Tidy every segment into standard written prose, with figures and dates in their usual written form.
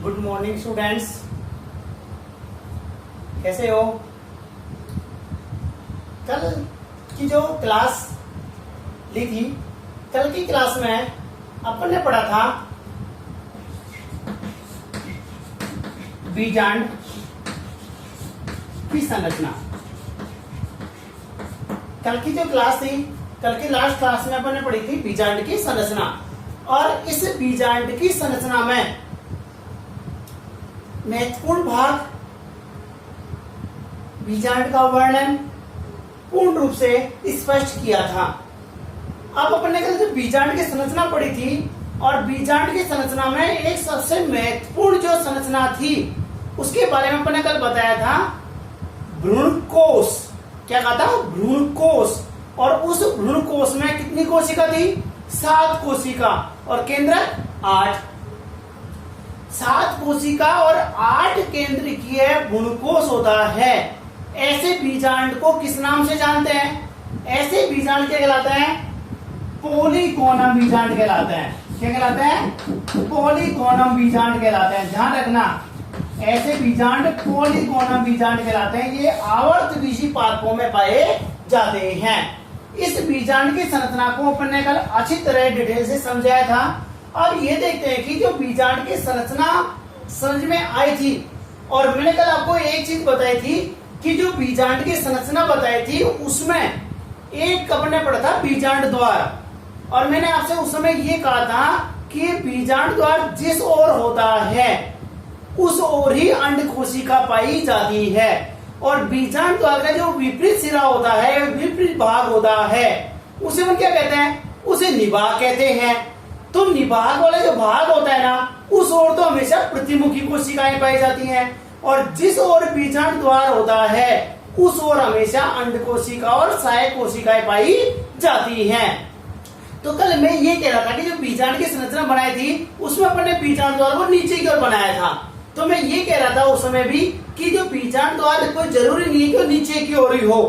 Good morning students, कैसे हो। कल की जो क्लास ली थी, कल की क्लास में अपन ने पढ़ा था बीजांड की संरचना। कल की जो क्लास थी, कल की लास्ट क्लास में अपन ने पढ़ी थी बीजांड की संरचना। और इस बीजांड की संरचना में महत्वपूर्ण भाग बीजांड का वर्णन पूर्ण रूप से स्पष्ट किया था। अब अपन ने कल जो बीजांड की संरचना पढ़ी थी, और बीजांड की संरचना में एक सबसे महत्वपूर्ण जो संरचना थी उसके बारे में अपन ने कल बताया था भ्रूणकोश। क्या कहा था? भ्रूणकोश। और उस भ्रूणकोश में कितनी कोशिका थी? 7 कोशिका और केंद्रक 8। 7 कोशिका और 8 केंद्रकीय भ्रूणकोश होता है। ऐसे बीजांड को किस नाम से जानते हैं? ऐसे बीजांड क्या कहलाते हैं? पॉलीगोनम बीजांड कहलाते हैं। क्या कहलाते हैं? पॉलीगोनम बीजांड कहलाते हैं। ध्यान रखना, ऐसे बीजांड पॉलीगोनम बीजांड कहलाते हैं। ये आवर्तविषी पादपों में पाए जाते हैं। इस बीजांड की संरचना को अपन ने कल अच्छी तरह डिटेल से समझाया था। अब ये देखते हैं कि जो बीजांड की संरचना समझ में आई थी, और मैंने कल आपको एक चीज बताई थी कि जो बीजांड की संरचना बताई थी उसमें एक अपन ने पढ़ा था बीजांड द्वार। और मैंने आपसे उस समय ये कहा था कि बीजांड द्वार जिस ओर होता है उस ओर ही अंड कोशिका पाई जाती है। और बीजांड द्वार का जो विपरीत सिरा होता है, विपरीत भाग होता है, उसे हम क्या कहते हैं? उसे निभाग कहते हैं। तो निभाग वाला जो भाग होता है ना, उस ओर तो हमेशा प्रतिमुखी कोशिकाएं पाई जाती हैं, और जिस ओर बीजांड द्वार होता है उस ओर हमेशा अंड कोशिका और सहायक कोशिकाएं पाई जाती हैं। तो कल मैं ये कह रहा था कि जो बीजांड की संरचना बनाई थी उसमें अपन ने बीजांड द्वार को नीचे की ओर बनाया था। तो मैं ये कह रहा था उस समय भी कि जो बीजांड द्वार कोई जरूरी नहीं है कि वो नीचे की ओर ही हो।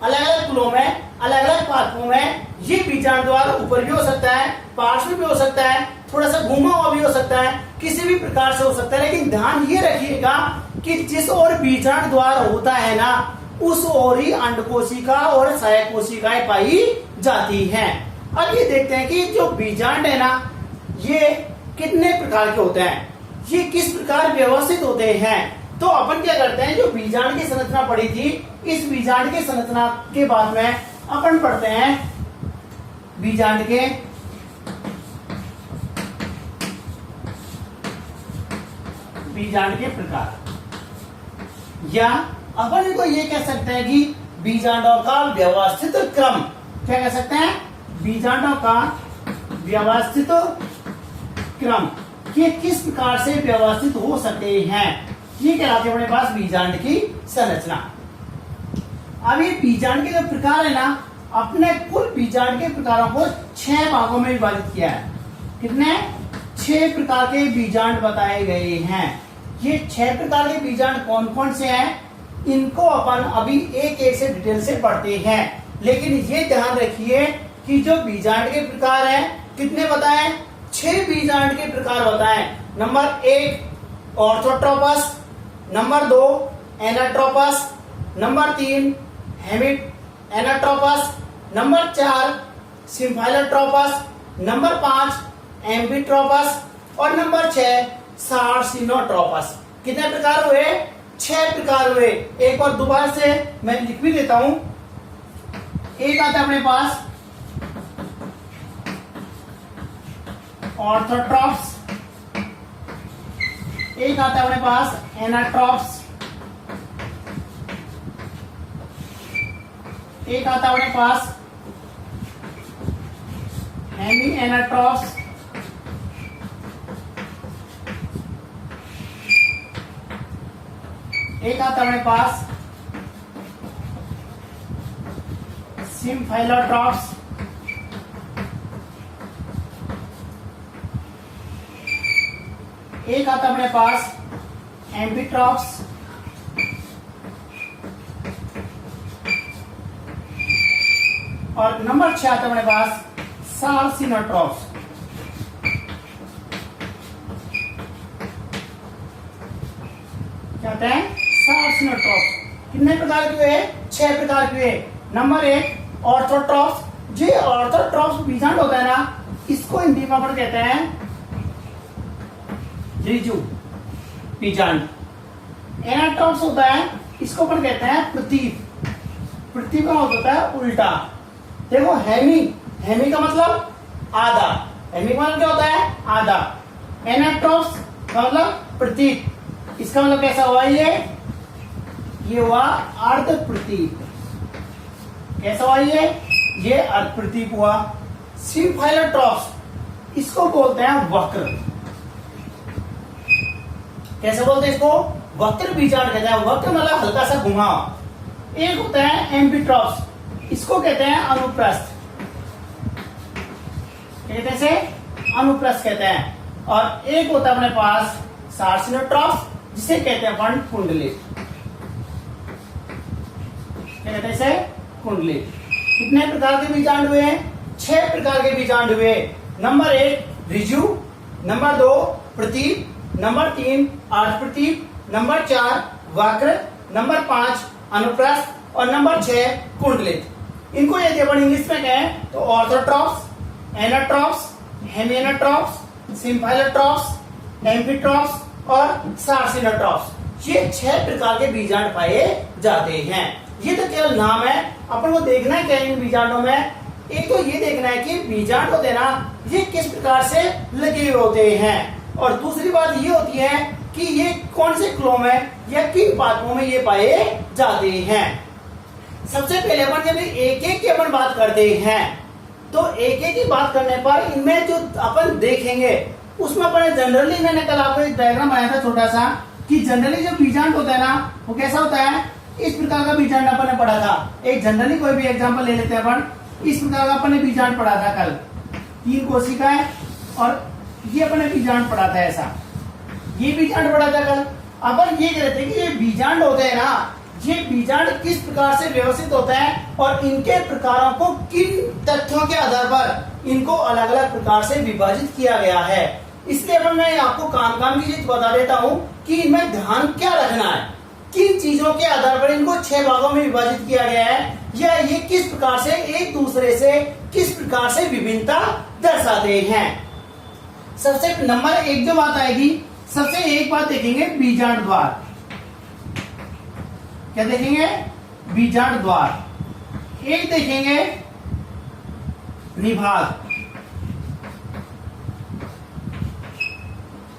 अलग अलग कुलों में, अलग अलग पादपों में ये बीजांड द्वार ऊपर भी हो सकता है, पार्श्व भी हो सकता है, थोड़ा सा घुमा हुआ भी हो सकता है, किसी भी प्रकार से हो सकता है। लेकिन ध्यान ये रखिएगा कि जिस ओर बीजांड द्वार होता है ना, उस ओर ही अंड कोशिका और सहायक कोशिकाएं पाई जाती हैं। अब ये देखते हैं कि जो बीजांड है ना, ये कितने प्रकार के होते हैं, ये किस प्रकार व्यवस्थित होते हैं। तो अपन क्या करते हैं, जो बीजांड की संरचना पढ़ी थी, इस बीजांड की संरचना के बाद में अपन पढ़ते हैं बीजांड के प्रकार, या अपन इनको ये कह सकते हैं कि बीजांडों का व्यवस्थित क्रम। क्या कह सकते हैं? बीजांडों का व्यवस्थित क्रम, ये किस प्रकार से व्यवस्थित हो सकते हैं, ये कहलाते हैं अपने पास बीजांड की संरचना। अब ये बीजांड के जो प्रकार है ना, अपने कुल बीजांड के प्रकारों को 6 भागों में विभाजित किया है। कितने? 6 प्रकार के बीजांड बताए गए हैं। ये 6 प्रकार के बीजांड कौन कौन से हैं, इनको अपन अभी एक एक से डिटेल से पढ़ते हैं। लेकिन ये ध्यान रखिए कि जो बीजांड के प्रकार है, कितने बताएं? 6 बीजांड के प्रकार बताएं। Number 1 orthotropous, number 2 anatropous, number 3 hemi anatropous, number 4 campylotropous, number 5 amphitropous, और नंबर 6 सार्सिनोट्रोपस। कितने प्रकार हुए? 6 प्रकार हुए। एक बार दोबारा से मैं लिख भी देता हूं। एक आता है अपने पास ऑर्थोट्रोप्स, एक आता है अपने पास एनाट्रोप्स, एक आता है अपने पास हेमी एनाट्रोप्स, एक आता है अपने पास सिम्फाइलोट्रोप्स, एक आता है अपने पास एम्फिट्रोप्स, और नंबर 6 आता है अपने पास सार्सिनोट्रोप्स। कहते हैं सार्सिनोट्रॉप्स। कितने प्रकार के हुए? 6 प्रकार के हुए। नंबर 1 ऑर्थोट्रॉप्स। जो ऑर्थोट्रॉप्स बीजांड होता है ना, इसको हिंदी में अपन कहते हैं ऋजु बीजांड। एनाट्रॉप्स होता है, इसको अपन कहते हैं प्रतीप। प्रतीप का मतलब होता है उल्टा। देखो हेमी, हेमी का मतलब आधा, हेमी का मतलब क्या होता है? आधा। एनाट्रॉप्स का मतलब प्रतीप, इसका मतलब कैसा हुआ? ये हुआ अर्ध प्रतीप। कैसा हुआ ये अर्ध प्रतीप हुआ। सिम्फाइलोट्रॉप्स, इसको बोलते हैं वक्र। कैसे बोलते हैं इसको? वक्र बीजांड कहते हैं। वक्र मतलब हल्का सा घुमाव। एक होता है एम्फीट्रॉप्स, इसको कहते हैं अनुप्रस्थ। कहते हैं इसे अनुप्रस्थ कहते हैं। और एक होता है अपने पास सार्सिनोट्रॉप्स, जिसे कहते हैं अपन कुंडलित। क्या कहते हैं इसे? कुंडलित। कितने प्रकार के बीजांड हुए हैं? 6 प्रकार के बीजांड हुए। नंबर 1 ऋजु, नंबर 2 प्रतीप, नंबर 3 अर्ध प्रतीप, नंबर 4 वक्र, नंबर 5 अनुप्रस्थ और नंबर 6 कुंडलित। इनको यदि अपन इंग्लिश में कहें तो ऑर्थोट्रॉप्स, एनाट्रॉप्स, हेमिएनाट्रॉप्स, सिम्फाइलोट्रॉप्स, एम्फीट्रॉप्स और सार्सिनोट्रॉप्स, ये 6 प्रकार के बीजांड पाए जाते हैं। ये तो केवल नाम है, अपन को देखना है क्या इन बीजांडों में? एक तो ये देखना है कि बीजांड होते हैं ना, ये किस प्रकार से लगे हुए होते हैं, और दूसरी बात ये होती है कि ये कौन से क्लो में या किन पादपों में ये पाए जाते हैं। सबसे पहले अपन जब एक एक की अपन बात करते हैं तो एक एक की बात करने पर इनमें जो अपन देखेंगे उसमें अपन जनरली, मैंने कल आपको एक डायग्राम बनाया था छोटा सा, कि जनरली जो बीजांड होता है ना वो कैसा होता है? इस प्रकार का बीजांड अपन ने पढ़ा था। एक जनरली कोई भी एग्जांपल ले लेते हैं अपन। इस प्रकार का अपन ने बीजांड पढ़ा था कल, 3 कोशिकाएं, और ये अपन ने बीजांड पढ़ा था ऐसा, ये बीजांड पढ़ा था कल। अपन ये कहते हैं कि ये बीजांड होते हैं ना, ये बीजांड किस प्रकार से व्यवस्थित होता है और इनके प्रकारों को किन तथ्यों के आधार पर इनको अलग अलग प्रकार से विभाजित किया गया है। इसलिए अब मैं आपको काम की चीज बता देता हूँ कि इनमें ध्यान क्या रखना है, किन चीजों के आधार पर इनको 6 भागों में विभाजित किया गया है, या ये किस प्रकार से एक दूसरे से किस प्रकार से विभिन्नता दर्शाते हैं। सबसे नंबर 1 जो बात आएगी, सबसे एक बात देखेंगे बीजांड द्वार। क्या देखेंगे? बीजांड द्वार। एक देखेंगे निभाग,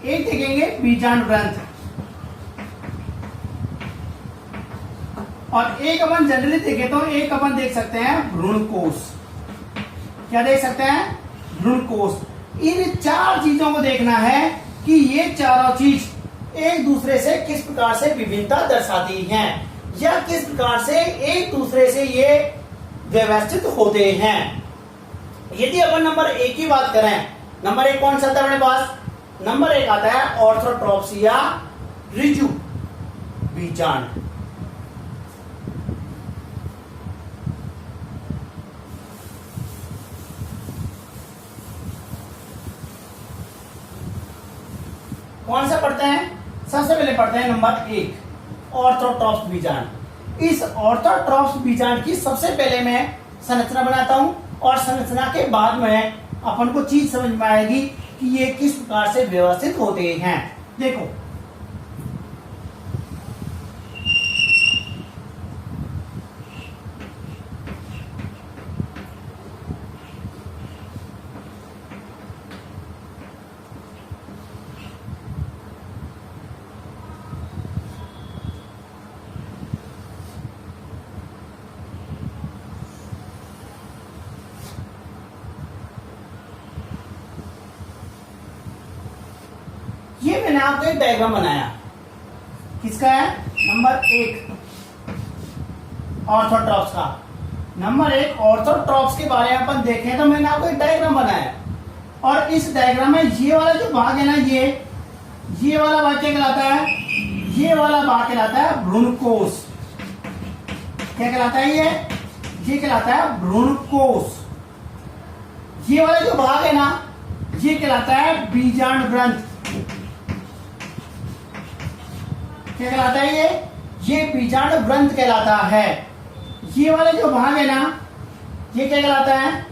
एक देखेंगे बीजांड ग्रंथ, और एक अपन जनरली देखें तो एक अपन देख सकते हैं भ्रूणकोश। क्या देख सकते हैं? भ्रूणकोश। इन 4 चीजों को देखना है कि ये चारों चीज एक दूसरे से किस प्रकार से विभिन्नता दर्शाती हैं, या किस प्रकार से एक दूसरे से ये व्यवस्थित होते हैं। यदि अपन नंबर 1 की बात करें, नंबर 1 कौन सा था अपने पास? नंबर 1 आता है ऑर्थोट्रॉप्स या ऋजु बीजांड। कौन सा पढ़ते हैं? सबसे पहले पढ़ते हैं नंबर 1 ऑर्थोट्रॉप्स बीजांड। इस ऑर्थोट्रॉप्स बीजांड की सबसे पहले मैं संरचना बनाता हूं, और संरचना के बाद में अपन को चीज समझ में आएगी कि ये किस प्रकार से व्यवस्थित होते हैं। देखो, ये मैंने आपको एक डायग्राम बनाया, किसका है? नंबर 1 ऑर्थोट्रॉप्स का। नंबर 1 ऑर्थोट्रॉप्स के बारे में अपन देखें तो मैंने आपको एक डायग्राम बनाया, और इस डायग्राम में ये वाला जो भाग है ना, ये वाला भाग क्या कहलाता है? ये वाला भाग कहलाता है भ्रूणकोश। क्या कहलाता है ये कहलाता है भ्रूणकोश। ये वाला जो भाग है ना, ये कहलाता है बीजांड ग्रंथ। क्या कहलाता है ये बीजांड ग्रंथ कहलाता है। ये वाला जो भाग है ना, ये क्या कहलाता है,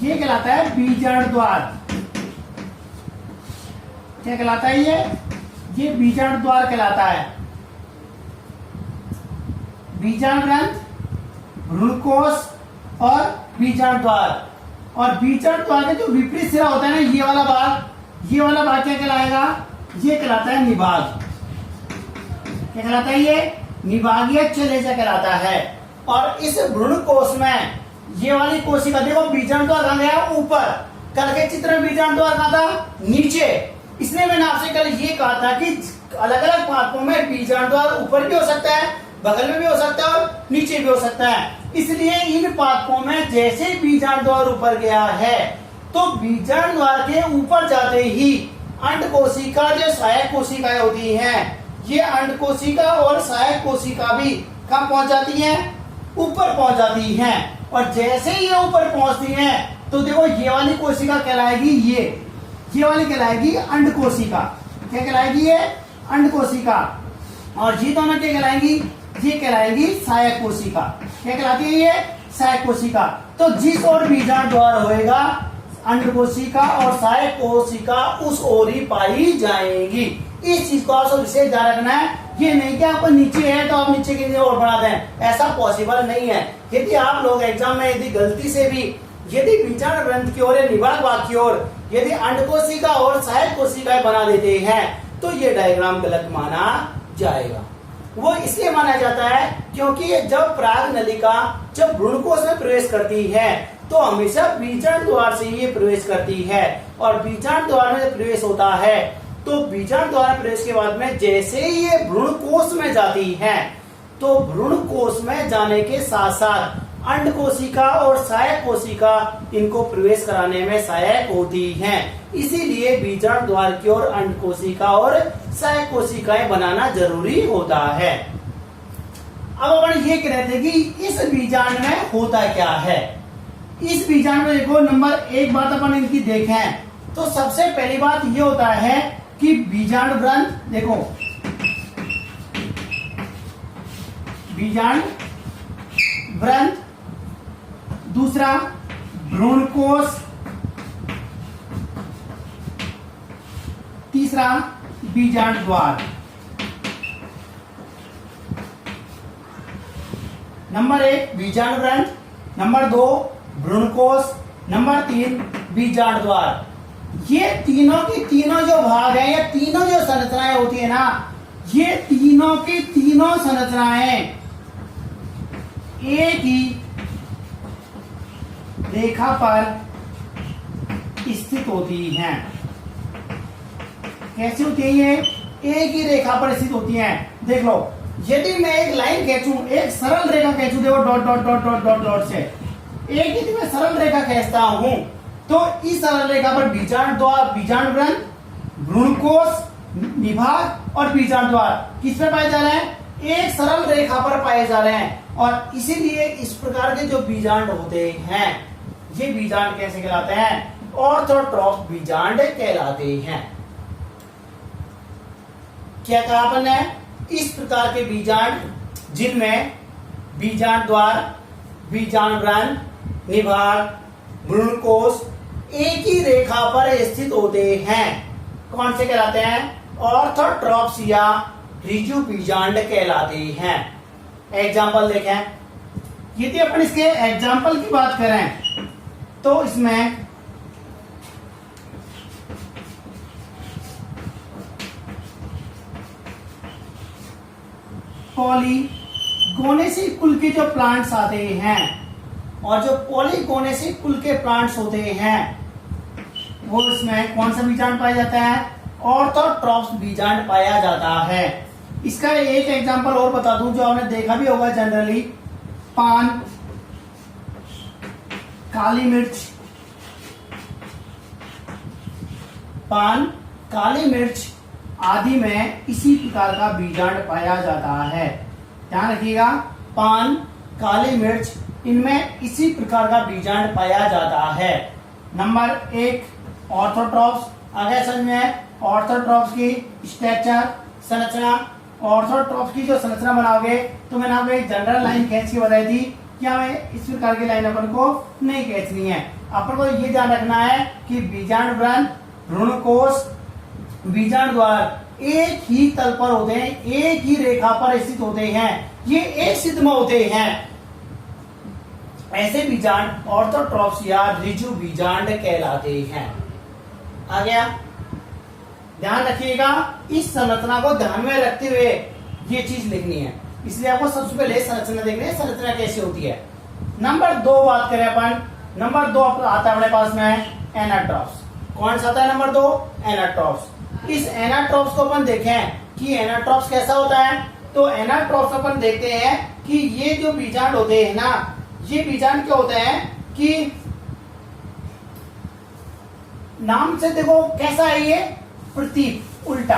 ये कहलाता है बीजांड द्वार। क्या कहलाता है ये बीजांड द्वार कहलाता है। बीजांड ग्रंथ, भ्रूणकोश और बीजांड द्वार। और बीजांड द्वार का जो विपरीत सिरा होता है ना, ये वाला भाग क्या कहलाएगा, ये कहलाता है निभाग। क्या कहलाता है ये निभागीय चलेजा कहलाता है। और इस भ्रूणकोश में ये वाली कोशिका देखो, बीजांड द्वार कहां गया, ऊपर। कल के चित्र में बीजांड द्वार कहां था, नीचे। इसलिए मैंने आपसे कल ये कहा था कि अलग अलग पादपों में बीजांड द्वार ऊपर भी हो सकता है, बगल में भी हो सकता है और नीचे भी हो सकता है। इसलिए इन पादपों में जैसे बीजांड द्वार ऊपर गया है, तो बीजांड द्वार के ऊपर जाते ही अंड कोशिका, जो सहायक कोशिकाएं होती हैं, ये अंड कोशिका और सहायक कोशिका भी कहाँ पहुंच जाती हैं, ऊपर पहुंच जाती हैं। और जैसे ही ये ऊपर पहुंचती हैं, तो देखो ये वाली कोशिका कहलाएगी, ये वाली कहलाएगी अंड कोशिका। क्या कहलाएगी, ये अंड कोशिका। और ये दोनों क्या कहलाएंगी, ये कहलाएगी सहायक कोशिका। क्या कहलाती है ये, सहायक कोशिका। तो जिस ओर बीजांड द्वार होएगा, अंड कोशिका और सहायक कोशिका उस ओर ही पाई जाएंगी। इस चीज को आपको विशेष ध्यान रखना है। ये नहीं कि आपको नीचे है तो आप नीचे की ओर बढ़ा दें, ऐसा पॉसिबल नहीं है। यदि आप लोग एग्जाम में यदि गलती से भी यदि बीजांड ग्रंथ की ओर या निभाग भाग की ओर यदि अंड कोशिका और सहायक कोशिकाएं बना देते हैं, तो ये डायग्राम गलत माना जाएगा। वो इसलिए माना जाता है क्योंकि जब पराग नलिका जब भ्रूणकोश में प्रवेश करती है, तो हमेशा बीजांड द्वार से ये प्रवेश करती है। और बीजांड द्वार में प्रवेश होता है, तो बीजांड द्वार प्रवेश के बाद में जैसे ही ये भ्रूणकोश में जाती है, तो भ्रूणकोश में जाने के साथ साथ अंड कोशिका और सहायक कोशिका इनको प्रवेश कराने में सहायक होती हैं। इसीलिए बीजांड द्वार की ओर अंड कोशिका और सहायक कोशिकाएं बनाना जरूरी होता है। अब अपन ये कह रहे थे कि इस बीजांड में होता क्या है। इस बीजांड में देखो, नंबर एक बात अपन इनकी देखें तो सबसे पहली बात ये होता है कि बीजांड ग्रंथ, देखो बीजांड ग्रंथ, दूसरा भ्रूणकोश, तीसरा बीजांड द्वार। नंबर एक बीजांड ग्रंथ, नंबर दो भ्रूणकोश, नंबर तीन बीजांड द्वार। ये तीनों की तीनों जो भाग है, ये तीनों जो संरचनाएं होती है ना, ये तीनों की तीनों संरचनाएं एक ही रेखा पर स्थित होती हैं। कैसी होती है ये, एक ही रेखा पर स्थित होती हैं। देख लो, यदि मैं एक लाइन खींचूं, एक सरल रेखा खींचूं, देखो dot dot dot dot dot dot से एक ही मैं सरल रेखा खींचता हूं, तो इस सरल रेखा पर बीजांड द्वार, बीजांड ग्रंथ, भ्रूणकोश, निभाग और बीजांड द्वार किस पे पाए जा रहे हैं, एक सरल रेखा पर पाए जा रहे हैं। और इसीलिए इस प्रकार के जो बीजांड होते हैं, ये बीजांड कैसे कहलाते हैं, ऑर्थोट्रॉफ बीजांड कहलाते हैं। क्या कहा अपन ने, इस प्रकार के बीजांड जिनमें बीजांड द्वार, बीजांड ग्रंथ, निभाग, भ्रूणकोश एक ही रेखा पर स्थित होते हैं, कौन से कहलाते हैं, ऑर्थोट्रॉप्स या ऋजु बीजांड कहलाते हैं। एग्जाम्पल देखें, यदि अपन इसके एग्जाम्पल की बात करें तो इसमें पॉलीगोनेसी कुल के जो प्लांट्स आते हैं, और जो पॉलीगोनेसी कुल के प्लांट्स होते हैं, वो इसमें कौन सा बीजांड पाया जाता है, ऑर्थोट्रॉप्स बीजांड पाया जाता है। इसका एक एग्जांपल और बता दूं जो आपने देखा भी होगा जनरली, पान, काली मिर्च, पान, काली मिर्च आदि में इसी प्रकार का बीजांड पाया जाता है। ध्यान रखिएगा, पान, काली मिर्च, इनमें इसी प्रकार का बीजांड पाया जाता है। नंबर एक ऑर्थोट्रॉप्स, आगे समझ में ऑर्थोट्रॉप्स की स्ट्रक्चर, संरचना। ऑर्थोट्रॉप्स की जो संरचना बनाओगे तो मैंने आपको एक जनरल लाइन खींच के बताई थी, क्या हमें इस प्रकार की लाइन अपन को नहीं खींचनी है। अपन को ये ध्यान रखना है कि बीजांड व्रण, भ्रूणकोश, बीजांड द्वार एक ही तल पर होते हैं, एक ही रेखा पर स्थित होते हैं, ये एक सिद्ध में होते हैं। ऐसे बीजांड ऑर्थोट्रॉप्स या ऋजु बीजांड कहलाते हैं। आ गया, ध्यान रखिएगा, इस संरचना को ध्यान में रखते हुए ये चीज लिखनी है, इसलिए आपको सबसे पहले संरचना देखनी है, संरचना कैसे होती है। नंबर 2 बात करें अपन, नंबर 2 आता है अपने पास में एनाट्रॉप्स। कौन सा आता है नंबर 2? एनाट्रॉप्स। इस एनाट्रॉप्स को अपन देखें कि एनाट्रॉप्स कैसा होता है, तो एनाट्रॉप्स अपन देखते हैं कि ये जो बीजांड होते हैं ना, ये बीजांड क्या होते हैं कि नाम से देखो कैसा है, ये प्रतीक उल्टा।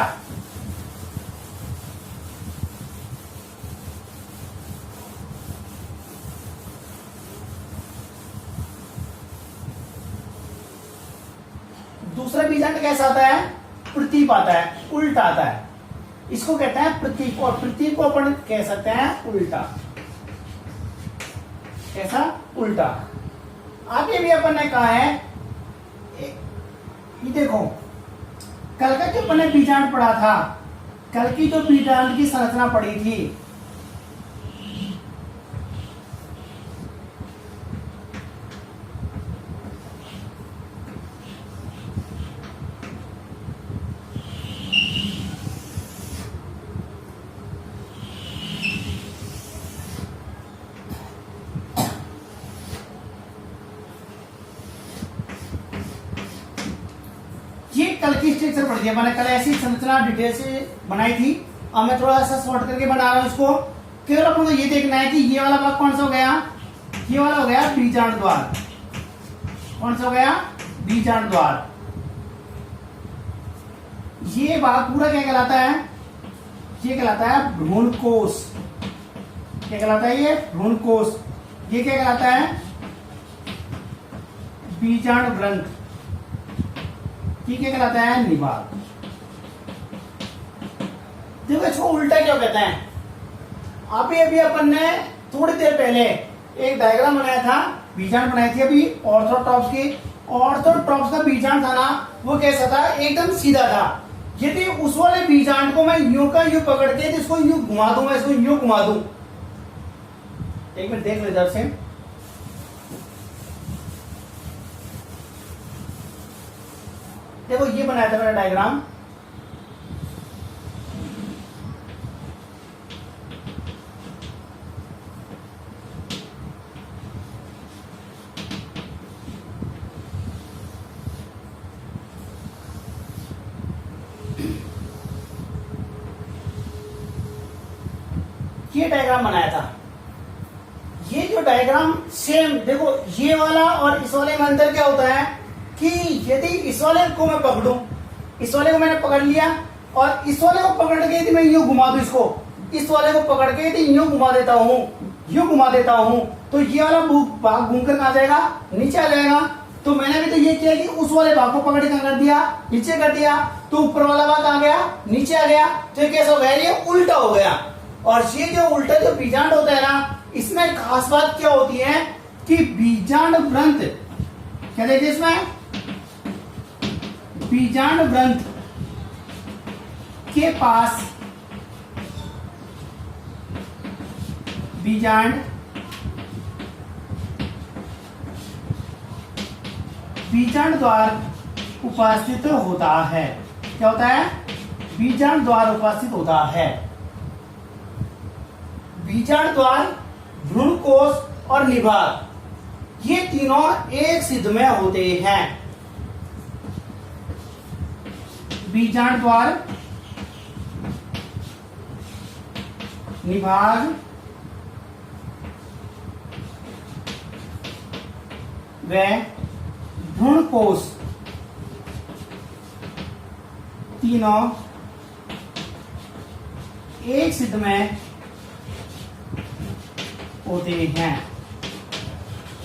दूसरा बीजांड कैसा आता है? प्रतीक आता है, उल्टा आता है, इसको कहते हैं प्रतीक। और प्रतीक को अपन कह सकते हैं उल्टा। कैसा? उल्टा। आगे भी अपन ने कहा है, ये देखो कल का जो अपन ने बीजांड पढ़ा था, कल की जो बीजांड की संरचना पढ़ी थी, ये कल की स्ट्रक्चर पढ़ दिया मैंने, कल ऐसी संरचना डिटेल से बनाई थी। अब मैं थोड़ा सा शॉर्ट करके बना रहा हूं इसको। केवल अपन को ये देखना है कि ये वाला भाग कौन सा हो गया, ये वाला हो गया बीजांड द्वार। कौन सा हो गया? बीजांड द्वार। ये भाग पूरा क्या कहलाता है? ये कहलाता है भ्रूणकोश। क्या कहलाता है ये? भ्रूणकोश। ये क्या कहलाता है? बीजांड ग्रंथ। ये क्या कहलाता है? निभाग। देखो इसको उल्टा क्यों कहते हैं? अभी अपन ने थोड़ी देर पहले एक डायग्राम बनाया था, बीजांड बनाई थी अभी ऑर्थोट्रॉप्स की। ऑर्थोट्रॉप्स का बीजांड था ना, वो कैसा था? एकदम सीधा था। यदि उस वाले बीजांड को मैं यूं का यूं पकड़ के इसको यूं घुमा दूं, मैं इसको यूं घुमा दूं, एक मिनट देख लो इधर से, देखो ये बनाया था मेरा डायग्राम। ये डायग्राम बनाया था। ये जो डायग्राम सेम देखो, ये वाला और इस वाले में अंदर क्या होता है कि यदि इस वाले को मैं पकड़ूं, इस वाले को मैंने पकड़ लिया और इस वाले को पकड़ के यदि मैं यूं घुमा दूं, इसको इस वाले को पकड़ के यदि यूं घुमा देता हूं, यूं घुमा देता हूं, तो ये वाला भाग घूमकर कहां जाएगा? नीचे आ जाएगा। तो मैंने भी तो ये किया कि उस वाले भाग को पकड़ के कर दिया, नीचे कर दिया, तो ऊपर वाला भाग आ गया, नीचे आ गया। तो कैसा हो गया? ये उल्टा हो गया। और ये जो उल्टा जो बीजांड होता है ना, इसमें खास बात क्या होती है कि बीजांड ग्रंथ, क्या देखिए इसमें बीजांड ग्रंथ के पास बीजांड द्वार उपस्थित होता है। क्या होता है? बीजांड द्वार उपस्थित होता है। बीजांड द्वार, भ्रूणकोश और निभाग, ये तीनों एक सिद्ध में होते हैं। बीजांड द्वार, निभाग व भ्रूणकोश तीनों एक सिद्ध में होते हैं।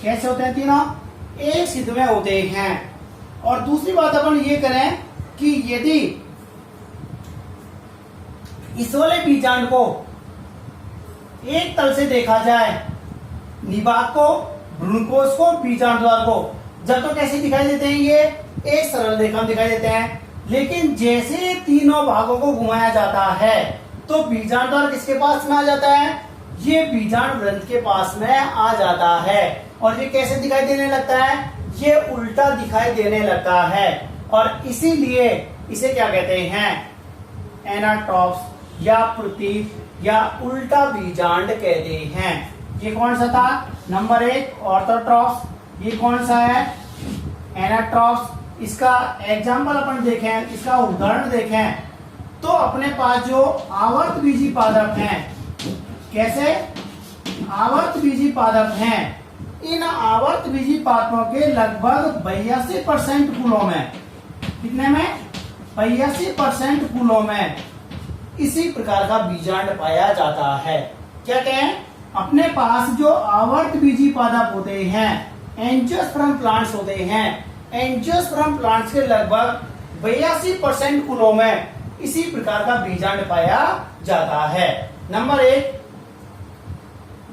कैसे होते हैं? तीनों एक सिद्ध में होते हैं। और दूसरी बात अपन ये करें कि यदि इस वाले बीजांड को एक तल से देखा जाए, निभाग को, भ्रूणकोश को, बीजांड द्वार को, जब तो कैसे दिखाई देते हैं, ये एक सरल रेखा में दिखाई देते हैं। लेकिन जैसे तीनों भागों को घुमाया जाता है तो बीजांड द्वार किसके पास में आ जाता है, ये बीजांड ग्रंथ के पास में आ जाता है। और ये कैसे दिखाई देने लगता है, ये उल्टा दिखाई देने लगता है। और इसीलिए इसे क्या कहते हैं, एनाट्रॉप्स या प्रतीक या उल्टा बीजांड कहते हैं। ये कौन सा था, नंबर 1 ऑर्थोट्रॉप्स। ये कौन सा है, एनाट्रॉप्स। इसका एग्जाम्पल अपन देखें, इसका उदाहरण देखें तो अपने पास जो आवर्त बीजी पादप हैं, कैसे आवर्त बीजी पादप हैं, इन आवर्त बीजी पादपों के लगभग 82% फूलों में, कितने में, 82% फूलों में इसी प्रकार का बीजांड पाया जाता है। क्या कहें, अपने पास जो आवर्त बीजी पादप होते हैं, एंजियोस्पर्म प्लांट्स होते हैं, एंजियोस्पर्म प्लांट्स के लगभग 82% फूलों में इसी प्रकार का बीजांड पाया जाता है। Number 1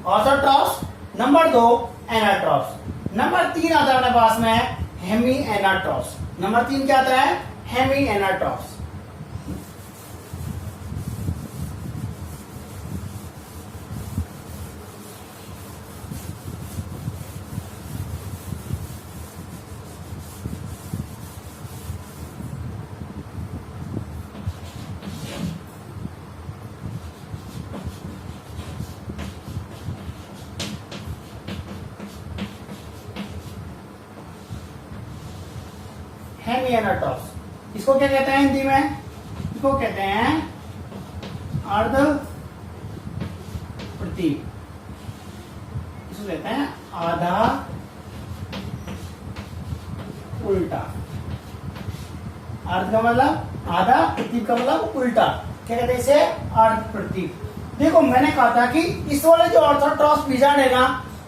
orthotropous, number 2 anatropous, number 3 आता है अपने पास में हेमी एनाट्रॉप्स। नंबर 3 क्या आता है, हेमी एनाट्रॉप्स। हेमी एनाट्रॉप्स, इसको क्या कहते हैं हिंदी में, इसको कहते हैं अर्ध प्रतीक, इसको कहते हैं आधा उल्टा। अर्ध का मतलब आधा, प्रतीक का मतलब उल्टा। क्या कहते हैं इसे, अर्ध प्रतीक। देखो मैंने कहा था कि इस वाले जो ऑर्थोट्रॉप्स बीजांड है ना,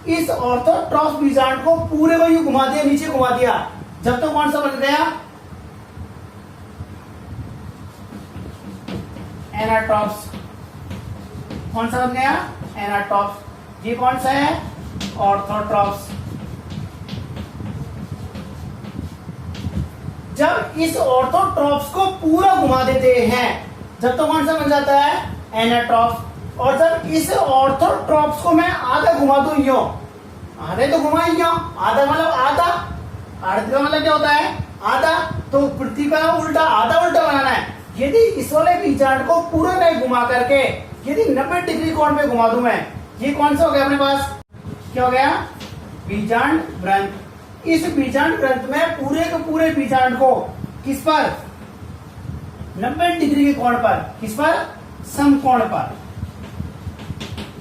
इस ऑर्थोट्रॉप्स बीजांड को पूरे को यूं घुमा दिया, नीचे घुमा दिया, जब तो कौन सा बन गया, एनाट्रॉप्स। कौन सा बन गया, एनाट्रॉप्स। ये कौन सा है, ऑर्थोट्रॉप्स। जब इस ऑर्थोट्रॉप्स को पूरा घुमा देते हैं, जब तो कौन सा बन जाता है, एनाट्रॉप्स। और जब इस ऑर्थोट्रॉप्स को मैं आधा घुमा दूं, यूं आधे तो घुमा ही, आधा मतलब आधा, अर्ध का मतलब क्या होता है, आधा, तो प्रतीक का उल्टा, आधा उल्टा बनाना है। यदि इस वाले बीजांड को पूरा नहीं घुमा करके यदि 90 डिग्री कोण पे घुमा दूं मैं, ये कौन सा हो गया अपने पास, क्या हो गया, बीजांड ग्रंथ। इस बीजांड ग्रंथ में पूरे के पूरे बीजांड को किस पर, 90 डिग्री के कोण पर, किस पर, समकोण पर।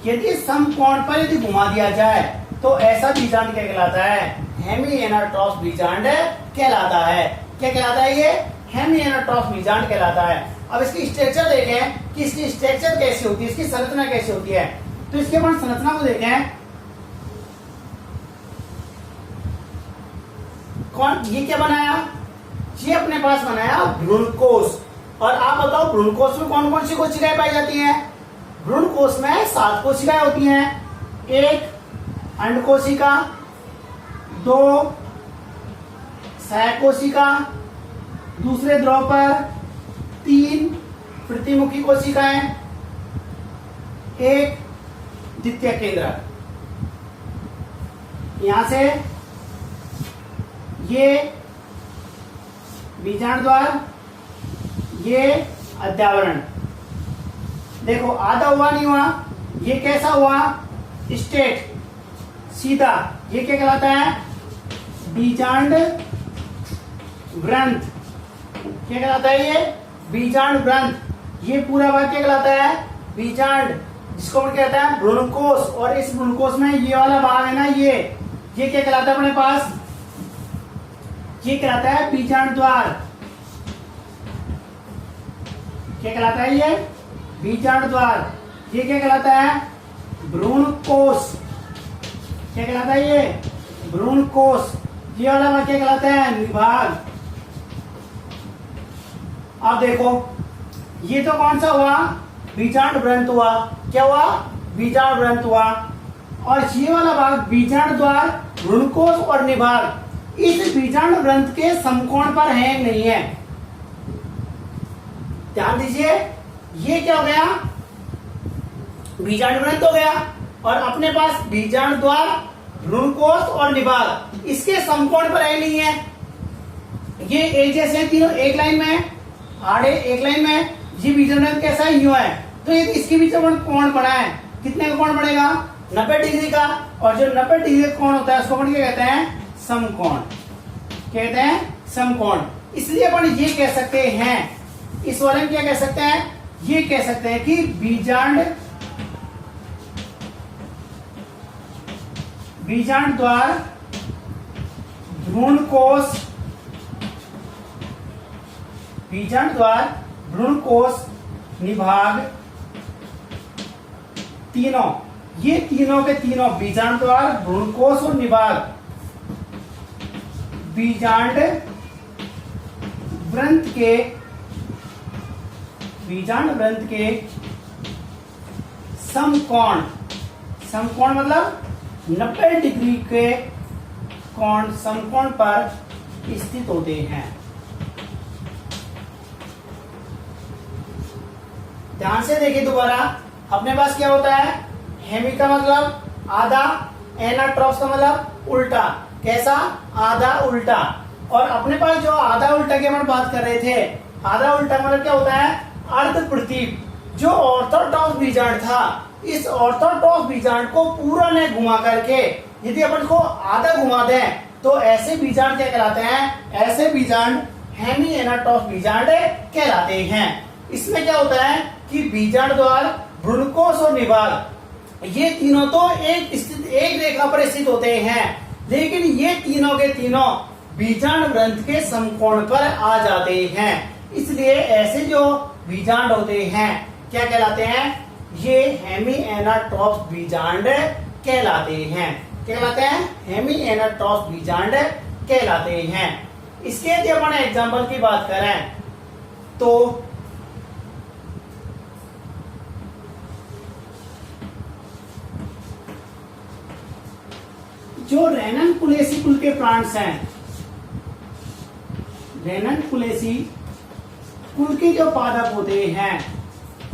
यदि समकोण पर यदि घुमा दिया जाए तो ऐसा बीजांड क्या कहलाता है, हेमी एनाट्रॉप्स बीजांड कहलाता है। क्या कहलाता है ये, हेमी एनाट्रॉप्स बीजांड कहलाता है। अब इसकी स्ट्रक्चर देखें कि इसकी स्ट्रक्चर कैसी होती है, इसकी संरचना कैसी होती है। तो इसके बाद संरचना को देखें, कौन, ये क्या बनाया, ये अपने पास बनाया भ्रूणकोश। और आप बताओ भ्रूणकोश में कौन कौन सी कोशिकाएं पाई जाती हैं, भ्रूणकोश में 7 कोशिकाएं होती हैं। 1 अंडकोशिका, 2 सहकोशिका, दूसरे द्रव पर 3 प्रतिमुखी कोशिकाएं, 1 द्वितीय केंद्रक। यहां से ये बीजांड द्वार, ये अध्यावरण। देखो आधा हुआ नहीं हुआ, ये कैसा हुआ, स्ट्रेट सीधा। ये क्या कहलाता है, बीजांड ग्रंथ। क्या कहलाता है ये, बीजांड ग्रंथ। ये पूरा भाग क्या कहलाता है, बीजांड, जिसको हम कहते हैं भ्रूणकोश। और इस भ्रूणकोश में ये वाला भाग है ना, ये क्या कहलाता है अपने पास, ये कहलाता है बीजांड द्वार। क्या कहलाता है ये, बीजांड द्वार। ये क्या कहलाता है, भ्रूणकोश। क्या कहलाता है ये, भ्रूणकोश। ये वाला भाग क्या कहलाता है, निभाग। अब देखो ये तो कौन सा हुआ, बीजांड व्रंत हुआ। क्या हुआ? बीजांड व्रंत हुआ। और ये वाला भाग बीजांड द्वार, भ्रूणकोश और निभाग इस बीजांड व्रंत के समकोण पर है नहीं है। ध्यान दीजिए, ये क्या हो गया? बीजांड व्रंत हो गया और अपने पास बीजांड द्वार, भ्रूणकोश और निभाग इसके समकोण पर है नहीं है। ये एक जैसे तीनों एक लाइन में, आड़े एक लाइन में। ये बीजांड व्रंत कैसा है? यूं है। तो ये इसके बीच में कोण बना है। कितने का कोण बढ़ेगा? 90 डिग्री का। और जो 90 डिग्री का कोण होता है उसको अपन क्या कहते हैं? समकोण कहते हैं, समकोण। इसलिए अपन ये कह सकते हैं, इस वाले में क्या कह सकते हैं? ये कह सकते हैं कि बीजांड द्वार, भ्रूणकोश, बीजांड द्वार, भ्रूणकोश, निभाग तीनों, ये तीनों के तीनों बीजांड द्वार, भ्रूणकोश और निभाग बीजांड व्रंत के समकोण, समकोण मतलब 90 डिग्री के कोण, समकोण पर स्थित होते हैं। ध्यान से देखिए दोबारा, अपने पास क्या होता है? हेमी का मतलब आधा, एनाट्रॉप्स का मतलब उल्टा। कैसा? आधा उल्टा। और अपने पास जो आधा उल्टा की हम बात कर रहे थे, आधा उल्टा मतलब क्या होता है? अर्ध प्रतीप। जो ऑर्थोडॉक्स बीजांड था, इस ऑर्थोडॉक्स बीजांड को पूरा ने घुमा करके यदि अपन को आधा घुमा दें तो ऐसे बीजांड क्या कहलाते हैं? ऐसे बीजांड हेमी एनाट्रॉप्स बीजांड कहलाते हैं। इसमें क्या होता है कि बीजांड द्वार, भ्रूणकोश और निभाग ये तीनों तो एक रेखा पर स्थित होते हैं, लेकिन ये तीनों के तीनों बीजांड व्रंत के समकोण पर आ जाते हैं। इसलिए ऐसे जो बीजांड होते हैं क्या कहलाते हैं? ये हेमी एनाट्रॉप्स बीजांड कहलाते हैं। क्या कहलाते हैं? हेमी एनाट्रॉप्स बीजांड कहलाते हैं। इसके यदि अपन एग्जाम्पल की बात करें तो जो रेनन-कुलेसी कुल के प्लांट्स हैं, रेनन-कुलेसी कुल के जो पादप होते हैं,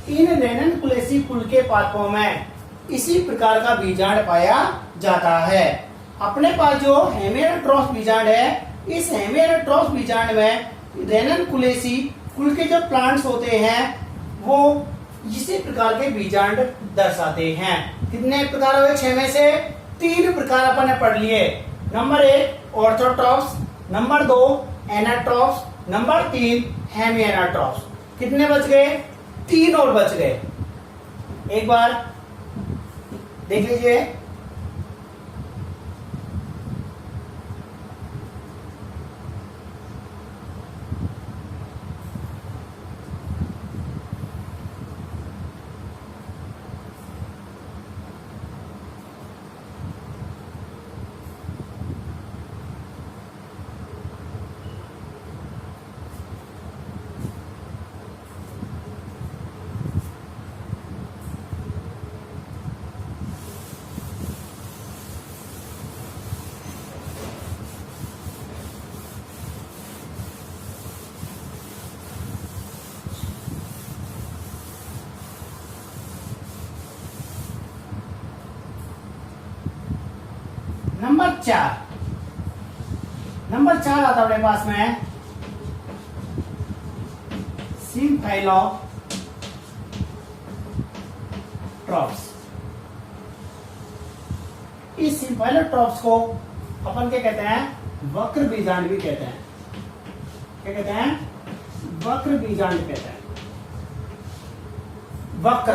इन रेनन-कुलेसी कुल के पादपों में इसी प्रकार का बीजांड पाया जाता है। अपने पास जो हेमेरोट्रॉप्स बीजांड है, इस हेमेरोट्रॉप्स बीजांड में रेनन-कुलेसी कुल के जो प्लांट्स होते हैं वो इसी प्रकार के बीजांड दर्शाते हैं। कितने प्रकार हुए? 6 में से 3 प्रकार अपन ने पढ़ लिए। Number 1 orthotropous, number 2 anatropous, number 3 hemi anatropous. कितने बच गए? 3 और बच गए। एक बार देख लीजिए। नंबर 4 आता है अपने पास में सिम्फाइलोट्रॉप्स। इस सिम्फाइलोट्रॉप्स को अपन क्या कहते हैं? वक्र बीजांड भी कहते हैं। क्या कहते हैं? वक्र बीजांड कहते हैं। वक्र,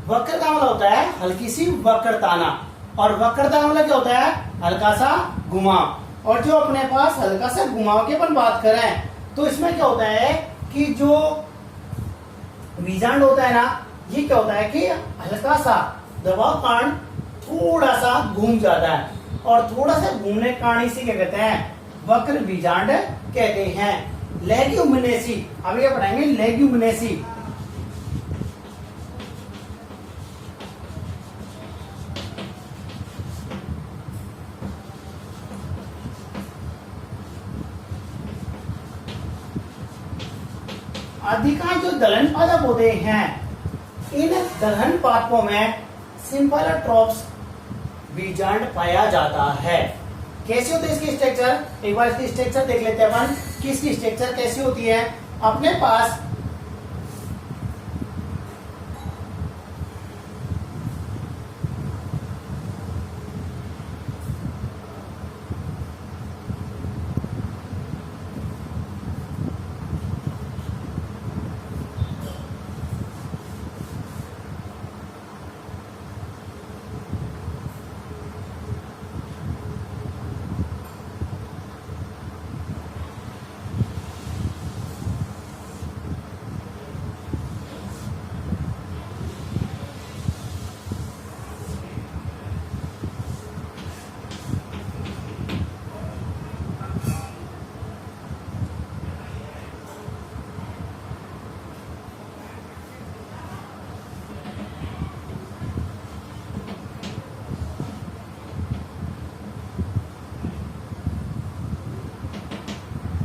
वक्र का मतलब होता है हल्की सी वक्रताना, और वक्रता मतलब क्या होता है? हल्का सा घुमाव। और जो अपने पास हल्का सा घुमाव की अपन बात करें तो इसमें क्या होता है कि जो बीजांड होता है ना, ये क्या होता है कि हल्का सा दबाव कारण थोड़ा सा घूम जाता है, और थोड़ा सा घूमने कारण इसे क्या कहते हैं? वक्र बीजांड कहते हैं। लेग्यूमिनेसी, अब ये पढ़ाएंगे लेग्यूमिनेसी। अधिकांश जो दलहन पादप होते हैं, इन दलहन पादपों में सिम्फालोट्रोप्स बीजांड पाया जाता है। कैसे होते हैं इसकी स्ट्रक्चर? एक बार इसकी स्ट्रक्चर देख लेते हैं अपन कि इसकी स्ट्रक्चर कैसी होती है। अपने पास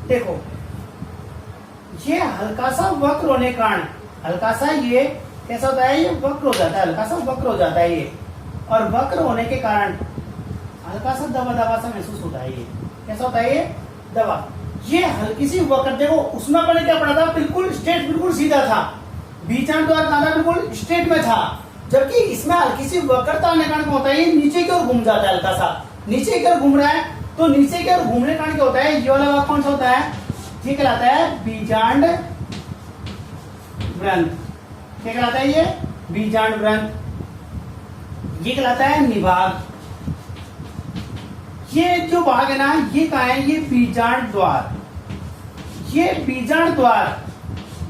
देखो, ये हल्का सा वक्र होने के कारण, हल्का सा ये कैसा होता है, ये वक्र हो जाता है, हल्का सा वक्र हो जाता है ये। और वक्र होने के कारण हल्का सा दबा दबा सा महसूस होता है। ये कैसा होता है, ये दबा। ये हल्की सी वक्र, देखो उसमें अपने क्या पड़ा था, बिल्कुल स्ट्रेट, बिल्कुल सीधा था। बीजांड द्वार दाना बिल्कुल स्ट्रेट में था, जबकि इसमें हल्की सी वक्रता होने के कारण क्या होता है, ये नीचे की ओर घूम जाता है। हल्का सा नीचे की ओर घूम रहा है, तो नीचे की ओर घूमने के कारण क्या होता है, ये वाला भाग कौन सा होता है, ये कहलाता है बीजांड व्रंत। क्या कहलाता है, ये बीजांड व्रंत। ये कहलाता है निभाग। ये जो भाग है ना, ये कहा है, ये बीजांड द्वार। ये बीजांड द्वार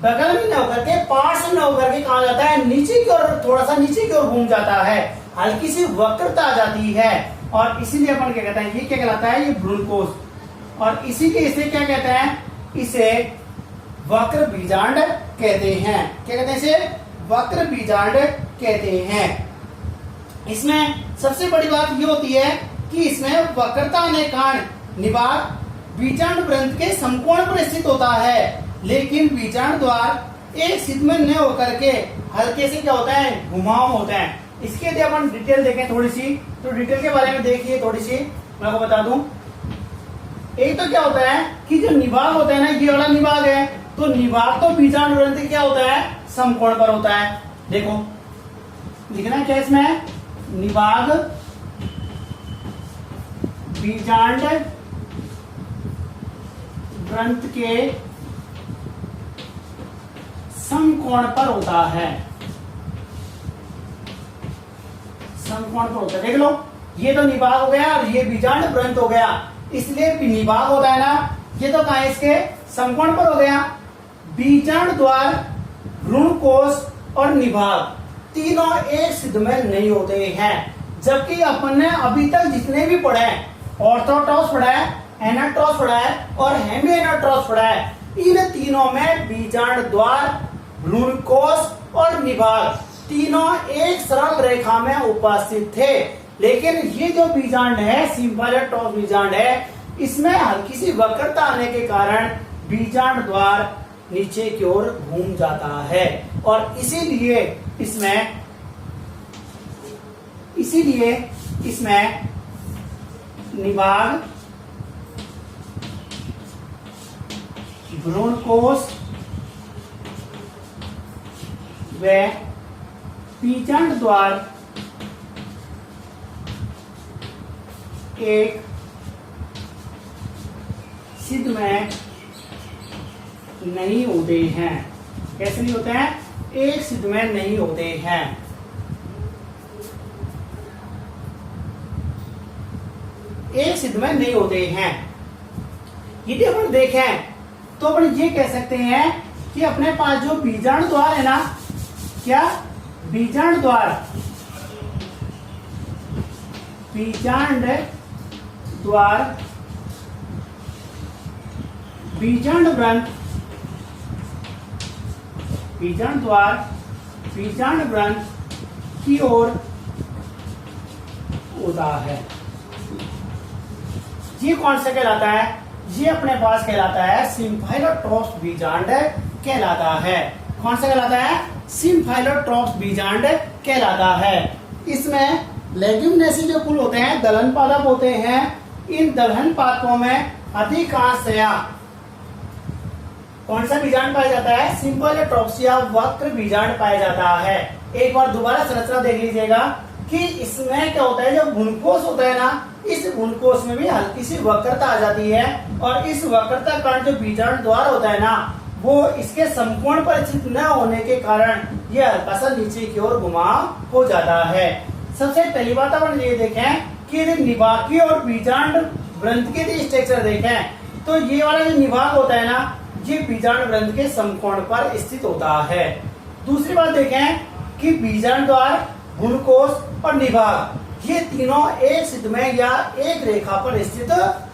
बगल में न होकर के, पार्श्व में होकर के कहा जाता है, नीचे की ओर, थोड़ा सा नीचे की ओर घूम जाता है, हल्की सी वक्रता आ जाती है। और इसीलिए अपन क्या कहते हैं, ये क्या कहलाता है, ये भ्रूणकोश। और इसीलिए इसे क्या कहते हैं, इसे वक्र बीजांड कहते हैं। क्या कहते हैं, इसे वक्र बीजांड कहते हैं। इसमें सबसे बड़ी बात ये होती है कि इसमें वक्रता आने के कारण निभाग बीजांड व्रंत के समकोण पर स्थित होता है, लेकिन बीजांड द्वार एक सिद्ध में न होकर के हल्के से क्या होता है, घुमाव होता है। इसके यदि अपन डिटेल देखें थोड़ी सी, तो डिटेल के बारे में देखिए थोड़ी सी, मैं आपको बता दूं। एक तो क्या होता है कि जो निभाग होता है ना, ये वाला निभाग है, तो निभाग तो बीजांड व्रंत क्या होता है, समकोण पर होता है। देखो लिखना क्या इसमें, निभाग बीजांड व्रंत के समकोण पर होता है, समकोण पर होता है। देख लो, ये तो निभाग हो गया और ये बीजांड व्रंत हो गया। इसलिए निभाग होता है ना, ये तो कहा है इसके समकोण पर हो गया। बीजांड द्वार, भ्रूणकोश और निभाग तीनों एक सिद्ध में नहीं होते हैं। जबकि अपन ने अभी तक जितने भी पढ़े, ऑर्थोट्रॉस पढ़ा है, एनाट्रॉस पढ़ा है और हेमी एनाट्रॉस पढ़ा है, इन तीनों में बीजांड द्वार, भ्रूणकोश और निभाग तीनों एक सरल रेखा में उपस्थित थे। लेकिन ये जो बीजांड है, सिम्फालोट्रोप्स बीजांड है, इसमें हल्की सी वक्रता आने के कारण बीजांड द्वार नीचे की ओर घूम जाता है। और इसीलिए इसमें निभाग, भ्रूणकोश व बीजांड द्वार एक सिद्ध में नहीं होते हैं। कैसे नहीं होते हैं, एक सिद्ध में नहीं होते हैं। एक सिद्ध में नहीं होते हैं। यदि अपन देखें तो अपन ये कह सकते हैं कि अपने पास जो बीजांड द्वार है ना, क्या बीजांड द्वार, बीजांड द्वार, बीजांड व्रंत, बीजांड द्वार, बीजांड व्रंत की ओर होता है। ये कौन सा कहलाता है, ये अपने पास कहलाता है सिम्फालोट्रोप्स बीजांड कहलाता है। कौन सा कहलाता है? सिम्फाइलोट्रॉप्स बीजांड कहलाता है। इसमें लेग्यूमिनेसी जो फूल होते हैं, दलहन पादप होते हैं। इन दलहन पादपों में अधिकांशतया कौन सा बीजांड पाया जाता है? सिम्फाइलोट्रॉप्स या वक्र बीजांड पाया जाता है। एक बार दोबारा संरचना देख लीजिएगा कि इसमें क्या होता है, जो भ्रूणकोश होता है ना, इस भ्रूणकोश में भी हल्की सी वक्रता आ जाती है और इस वक्रता के कारण जो बीजांड द्वार होता है ना, वो इसके समकोण पर स्थित न होने के कारण यह हल्का सा नीचे की ओर घुमाव हो जाता है। सबसे पहली बात अपन ये देखें कि निभाकीय और बीजांड ग्रंथ के स्ट्रक्चर देखें तो ये वाला जो निभाग होता है ना, ये बीजांड ग्रंथ के समकोण पर स्थित होता है। दूसरी बात देखें कि बीजांड द्वार, भ्रूणकोश और निभाग ये तीनों एक सिद्ध में या एक रेखा पर स्थित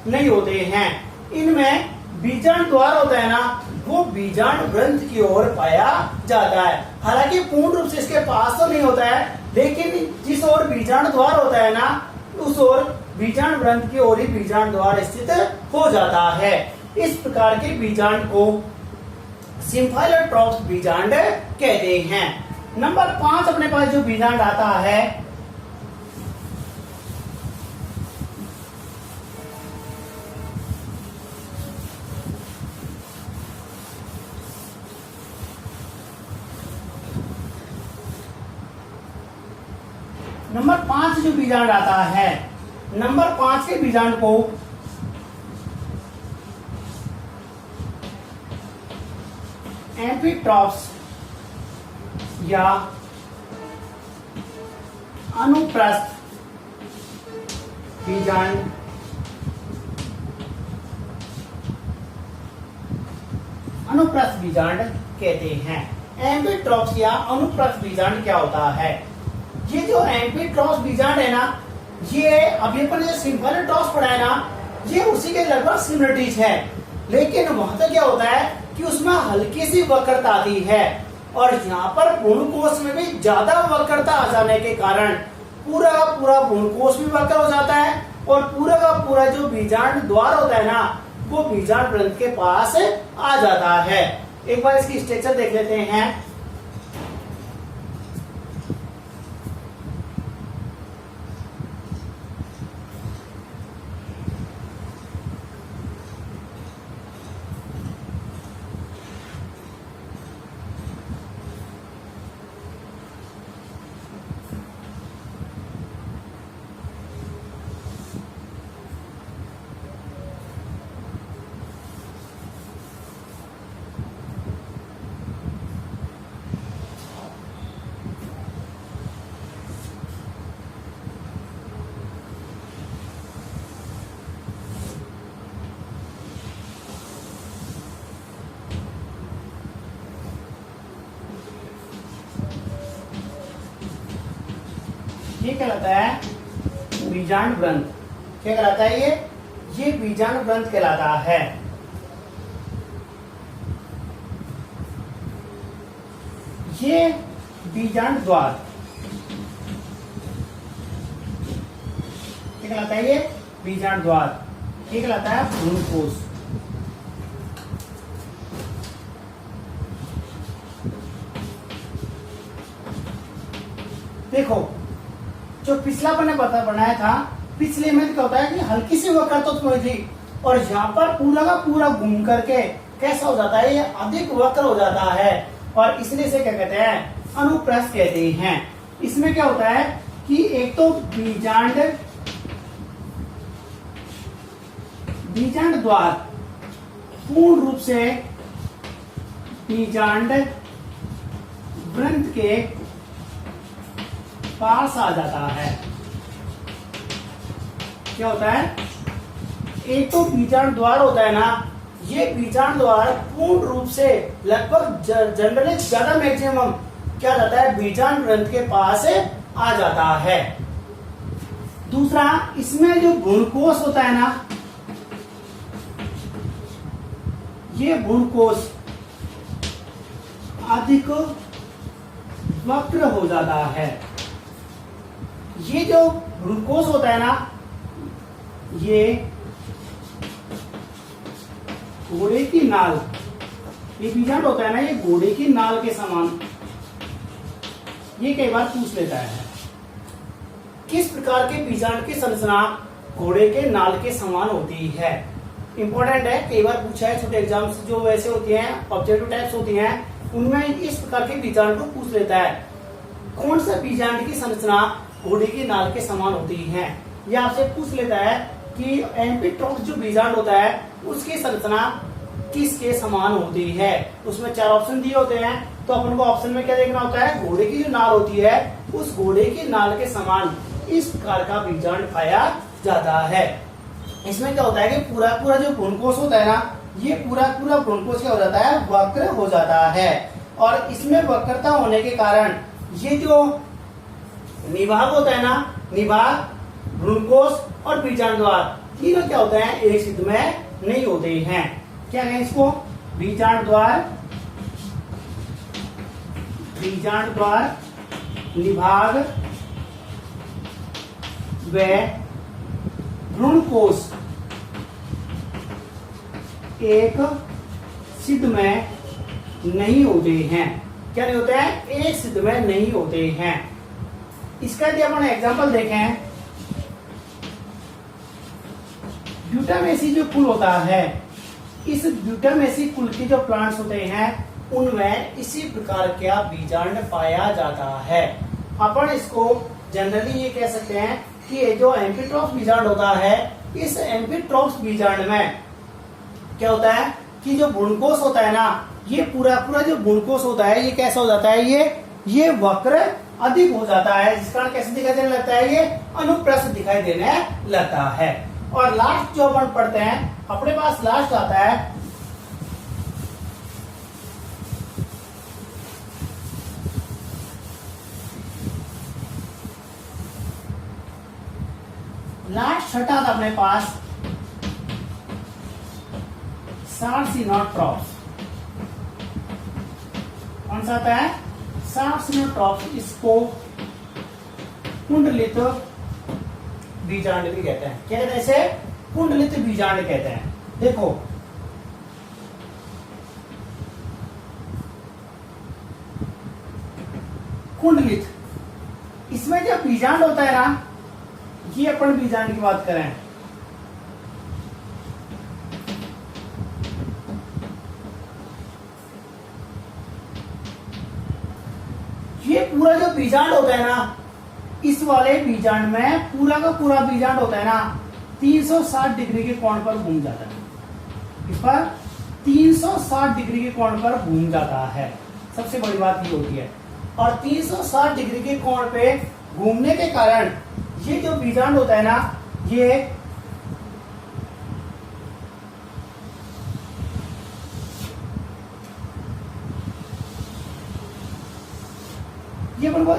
नहीं होते हैं। इनमें बीजांड द्वार होता है ना, वो बीजांड ग्रंथ की ओर पाया जाता है। हालांकि पूर्ण रूप से इसके पास तो नहीं होता है, लेकिन जिस ओर बीजांड द्वार होता है ना, उस ओर बीजांड ग्रंथ की ओर ही बीजांड द्वार स्थित हो जाता है। इस प्रकार के बीजांड को सिम्फाइलोट्रॉप्स बीजांड कहते हैं। नंबर 5 अपने पास जो बीजांड आता है, नंबर 5 जो बीजांड आता है, नंबर 5 के बीजांड को एम्फीट्रॉप्स या अनुप्रस्थ बीजांड कहते हैं। एम्फीट्रॉप्स या अनुप्रस्थ बीजांड क्या होता है? ये जो एम्फीट्रॉप्स बीजांड है ना, ये अभी अपन जो सिम्फाइलोट्रॉप्स पढ़ा है ना, ये उसी के लगभग सिमिलरिटीज है। लेकिन वहां तो क्या होता है कि उसमें हल्की सी वक्रता आती है और यहाँ पर भ्रूणकोश में भी ज्यादा वक्रता आ जाने के कारण पूरा का पूरा भ्रूणकोश भी वक्र हो जाता है और पूरा का पूरा जो बीजांड द्वार होता है ना, वो बीजांड ग्रंथ के पास आ जाता है। एक बार इसकी स्ट्रक्चर देख लेते हैं। ये कहलाता है बीजांड ग्रंथ। क्या कहलाता है ये बीजांड ग्रंथ कहलाता है। ये बीजांड द्वार क्या कहलाता है? ये बीजांड द्वार क्या कहलाता है? भ्रूणकोश। देखो जो पिछला अपने बनाया था, पिछले में क्या होता है कि हल्की सी वक्रता उत्पन्न हुई थी और यहाँ पर पूरा का पूरा घूम करके कैसा हो जाता है, ये अधिक वक्र हो जाता है और इसलिए इसे क्या कहते हैं? अनुप्रस्थ कहते हैं। इसमें क्या होता है कि एक तो बीजांड द्वार पूर्ण रूप से बीजांड ग्रंथ के पास आ जाता है। क्या होता है? एक तो बीजांड द्वार होता है ना, ये बीजांड द्वार पूर्ण रूप से लगभग जनरली ज्यादा मैक्सिमम क्या जाता है? बीजांड ग्रंथ के पास आ जाता है। दूसरा, इसमें जो भ्रूणकोश होता है ना, ये भ्रूणकोश अधिक वक्र हो जाता है। ये जो भ्रूणकोश होता है ना, ये घोड़े की नाल ये बीजांड होता है ना, ये घोड़े की नाल के समान, ये कई बार पूछ लेता है। किस प्रकार के बीजांड की संरचना घोड़े के नाल के समान होती है? इंपॉर्टेंट है, कई बार पूछा है छोटे एग्जाम्स जो वैसे होती हैं, ऑब्जेक्टिव टाइप्स होती हैं, उनमें इस प्रकार के बीजांड को पूछ लेता है। कौन सा बीजांड की संरचना घोड़े की नाल के समान होती है? ये आपसे पूछ लेता है कि एम्फीट्रॉक्स जो बीजांड होता है उसकी संरचना किसके समान होती है। उसमें 4 ऑप्शन दिए होते हैं, तो अपन को ऑप्शन में क्या देखना होता है? घोड़े की जो नाल होती है उस घोड़े की नाल के समान इस प्रकार का बीजांड पाया जाता है। इसमें क्या होता है कि पूरा पूरा जो भ्रूणकोश होता है ना, ये पूरा पूरा भ्रूणकोश क्या हो जाता है? वक्र हो जाता है। और इसमें वक्रता होने के कारण ये जो निभाग होता है ना, निभाग, भ्रूणकोश और बीजांड द्वार, तीनों क्या होते हैं? एक सिद्ध में नहीं होते हैं। क्या कहें इसको? बीजांड द्वार, बीजांड द्वार, निभाग व भ्रूणकोश एक सिद्ध में नहीं होते हैं। क्या नहीं होते हैं? एक सिद्ध में नहीं होते हैं। इसका यदि अपन एग्जाम्पल देखें, ब्यूटामेसी जो कुल होता है, इस ब्यूटामेसी कुल के जो प्लांट्स होते हैं उनमें इसी प्रकार का बीजांड पाया जाता है। अपन इसको जनरली ये कह सकते हैं कि ये जो एम्फीट्रॉक्स बीजांड होता है, इस एम्फीट्रॉक्स बीजांड में क्या होता है कि जो भ्रूणकोश होता है ना, ये पूरा पूरा जो भ्रूणकोश होता है ये कैसा हो जाता है? ये वक्र अधिक हो जाता है, जिस कारण कैसे दिखाई देने लगता है? ये अनुप्रस्थ दिखाई देने लगता है। और लास्ट जो अपन पढ़ते हैं, अपने पास लास्ट आता है लास्ट छठा था अपने पास सार्सिनोट्रॉप्स। कौन सा आता है? सार्सिनोट्रॉप्स। इसको कुंडलित बीजांड भी कहते हैं। क्या कहते हैं इसे? कुंडलित बीजांड कहते हैं। देखो, कुंडलित, इसमें जो बीजांड होता है ना, ये अपन बीजांड की बात करें, ये पूरा जो बीजांड होता है ना, इस वाले बीजांड में पूरा का पूरा बीजांड होता है ना 360 डिग्री के कोण पर घूम जाता है। इस पर 360 डिग्री के कोण पर घूम जाता है। सबसे बड़ी बात ये होती है। और 360 डिग्री के कोण पे घूमने के कारण ये जो बीजांड होता है ना, ये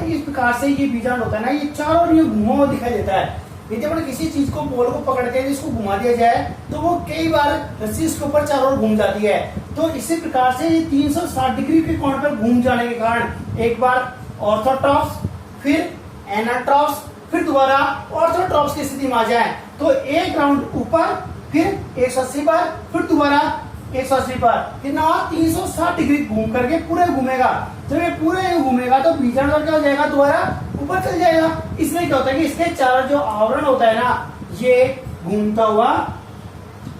इस प्रकार से ये बीजांड होता है ना, ये चारों ओर ये घुमा हुआ दिखाई देता है। यदि अपन किसी चीज को, बॉल को पकड़ के इसको घुमा दिया जाए तो वो कई बार रस्सी इसके ऊपर चारों ओर घूम जाती है। तो इसी प्रकार से ये 360 डिग्री के कोण पर घूम जाने के कारण एक बार ऑर्थोट्रॉप्स, फिर एनाट्रॉप्स, फिर दोबारा ऑर्थोट्रॉप्स की स्थिति में आ जाए तो एक राउंड ऊपर, फिर 180 पर, फिर दोबारा 180 पर, कितना 360 डिग्री घूम करके पूरे घूमेगा। जब ये पूरे घूमेगा तो बीजांड क्या हो जाएगा? दोबारा ऊपर चल जाएगा। इसमें क्या होता है कि इसके चारों जो आवरण होता है ना, ये घूमता हुआ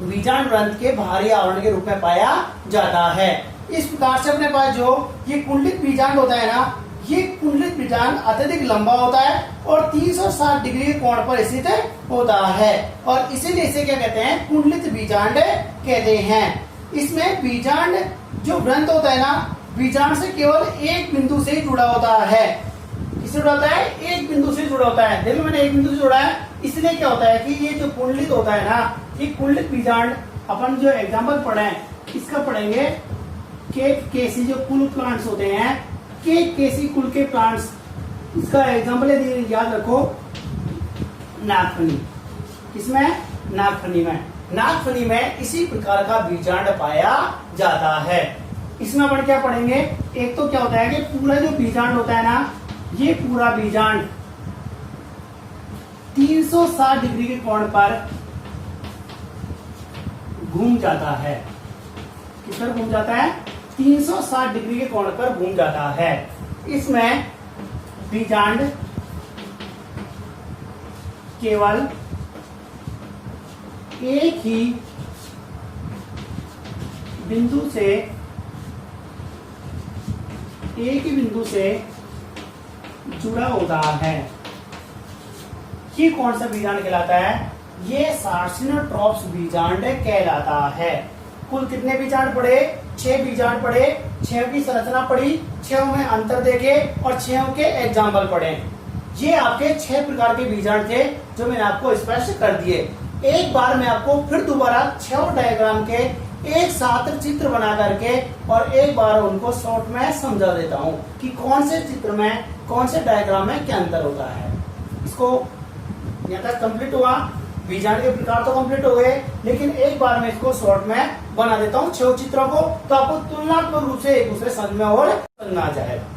बीजांड ग्रंथ के बाहरी आवरण के रूप में पाया जाता है। इस प्रकार से अपने पास जो ये कुंडलित बीजांड होता है ना, ये कुंडलित बीजांड अत्यधिक लंबा होता है और 360 डिग्री के कोण पर स्थित होता है, और इसीलिए इसे क्या कहते हैं? कुंडलित बीजांड कहते हैं। इसमें बीजांड जो ग्रंथ होता है ना, बीजांड से केवल एक बिंदु से ही जुड़ा होता है। किससे जुड़ा होता है? एक बिंदु से जुड़ा होता है। देखो मैंने एक बिंदु से जोड़ा है, इसलिए क्या होता है कि ये जो कुंडलित होता है ना, ये कुंडलित बीजांड अपन जो एग्जाम्पल पढ़े इसका पढ़ेंगे केसी जो कुल प्लांट्स होते हैं, केसी कुल के प्लांट्स, इसका एग्जाम्पल याद रखो नागफनी। किसमें? नागफनी में। नागफनी में इसी प्रकार का बीजांड पाया जाता है। इसमें अपन क्या पढ़ेंगे? एक तो क्या होता है कि पूरा जो बीजांड होता है ना, ये पूरा बीजांड 360 डिग्री के कोण पर घूम जाता है। किस पर घूम जाता है? 360 डिग्री के कोण पर घूम जाता है। इसमें बीजांड केवल एक ही बिंदु से जुड़ा होता है। ये कौन सा बीजांड कहलाता है? ये सार्सिनोट्रॉप्स बीजांड कहलाता है। कुल कितने बीजांड पढ़े? 6 बीजांड पढ़े, 6 की संरचना पढ़ी, 6 में अंतर देखे और 6 के एग्जाम्पल पढ़े। ये आपके 6 प्रकार के बीजांड थे जो मैंने आपको स्पष्ट कर दिए। एक बार मैं आपको फिर दोबारा 6 डायग्राम के एक साथ चित्र बना करके और एक बार उनको शॉर्ट में समझा देता हूं कि कौन से चित्र में, कौन से डायग्राम में क्या अंतर होता है। इसको यहाँ तक कंप्लीट हुआ। बीजांड के प्रकार तो कंप्लीट हो गए, लेकिन एक बार मैं इसको शॉर्ट में बना देता हूँ 6 चित्रों को, तो आपको तुलनात्मक रूप से एक दूसरे समझ में और समझ में आ जाएगा।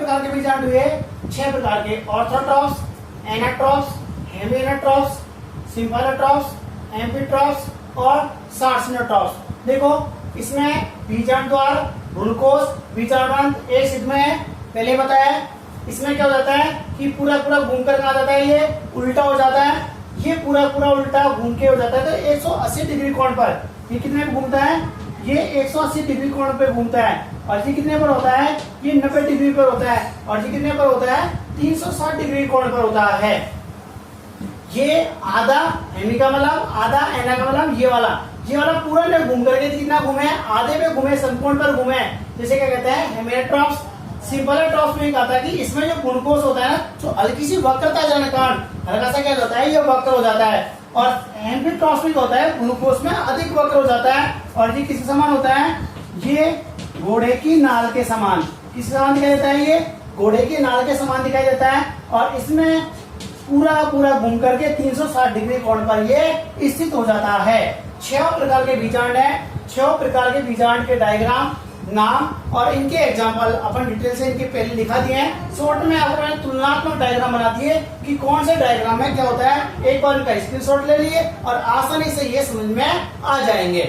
प्रकार के बीजांड हुए? 6 प्रकार के। ऑर्थोट्रॉप्स, एनाट्रॉप्स, हेमिएनाट्रॉप्स, सिम्फालोट्रॉप्स, एम्फीट्रॉप्स और सार्सिनोट्रॉप्स। देखो इसमें बीजांड द्वार, ग्लूकोज, बीजांड एक सिद्ध में है, पहले बताया। इसमें क्या हो जाता है कि पूरा पूरा घूम कर आ जाता है, ये उल्टा हो जाता है, ये पूरा पूरा उल्टा घूम के हो जाता है। तो 180 डिग्री कोण पर ये कितने पे घूमता है? ये 180 डिग्री कोण पे घूमता है। और ये कितने पर होता है? ये 90 डिग्री पर होता है। और ये कितने पर होता है? 360 डिग्री कोण पर होता है। ये आधा हेमी का मतलब, आधा एना का मतलब ये वाला पूरा ने घूम करके कितना घूमे? आधे पे घूमे, संपूर्ण पर घूमे। जैसे क्या कहते हैं? हेमिएट्रॉप्स, सिम्फालोट्रॉप्स में कहा था कि इसमें जो ग्लूकोज होता है ना, जो हल्की सी वक्रता जाने कारण हल्का सा क्या होता है? ये वक्र हो जाता है। और एम्फीट्रॉप्स में होता है ग्लूकोज में अधिक वक्र हो जाता है। और ये किस समान होता है? ये घोड़े की नाल के समान। किस समान दिखाई देता है? ये घोड़े की नाल के समान दिखाई देता है। और इसमें पूरा पूरा घूम करके 360 डिग्री कोण पर ये स्थित हो जाता है। 6 प्रकार के बीजांड है। 6 प्रकार के बीजांड के डायग्राम, नाम और इनके एग्जाम्पल अपन डिटेल से इनके पहले दिखा दिए हैं। शॉर्ट में आपको मैंने तुलनात्मक डायग्राम बना दिए कि कौन से डायग्राम में क्या होता है। एक बार इनका स्क्रीनशॉट ले लिए और आसानी से ये समझ में आ जाएंगे।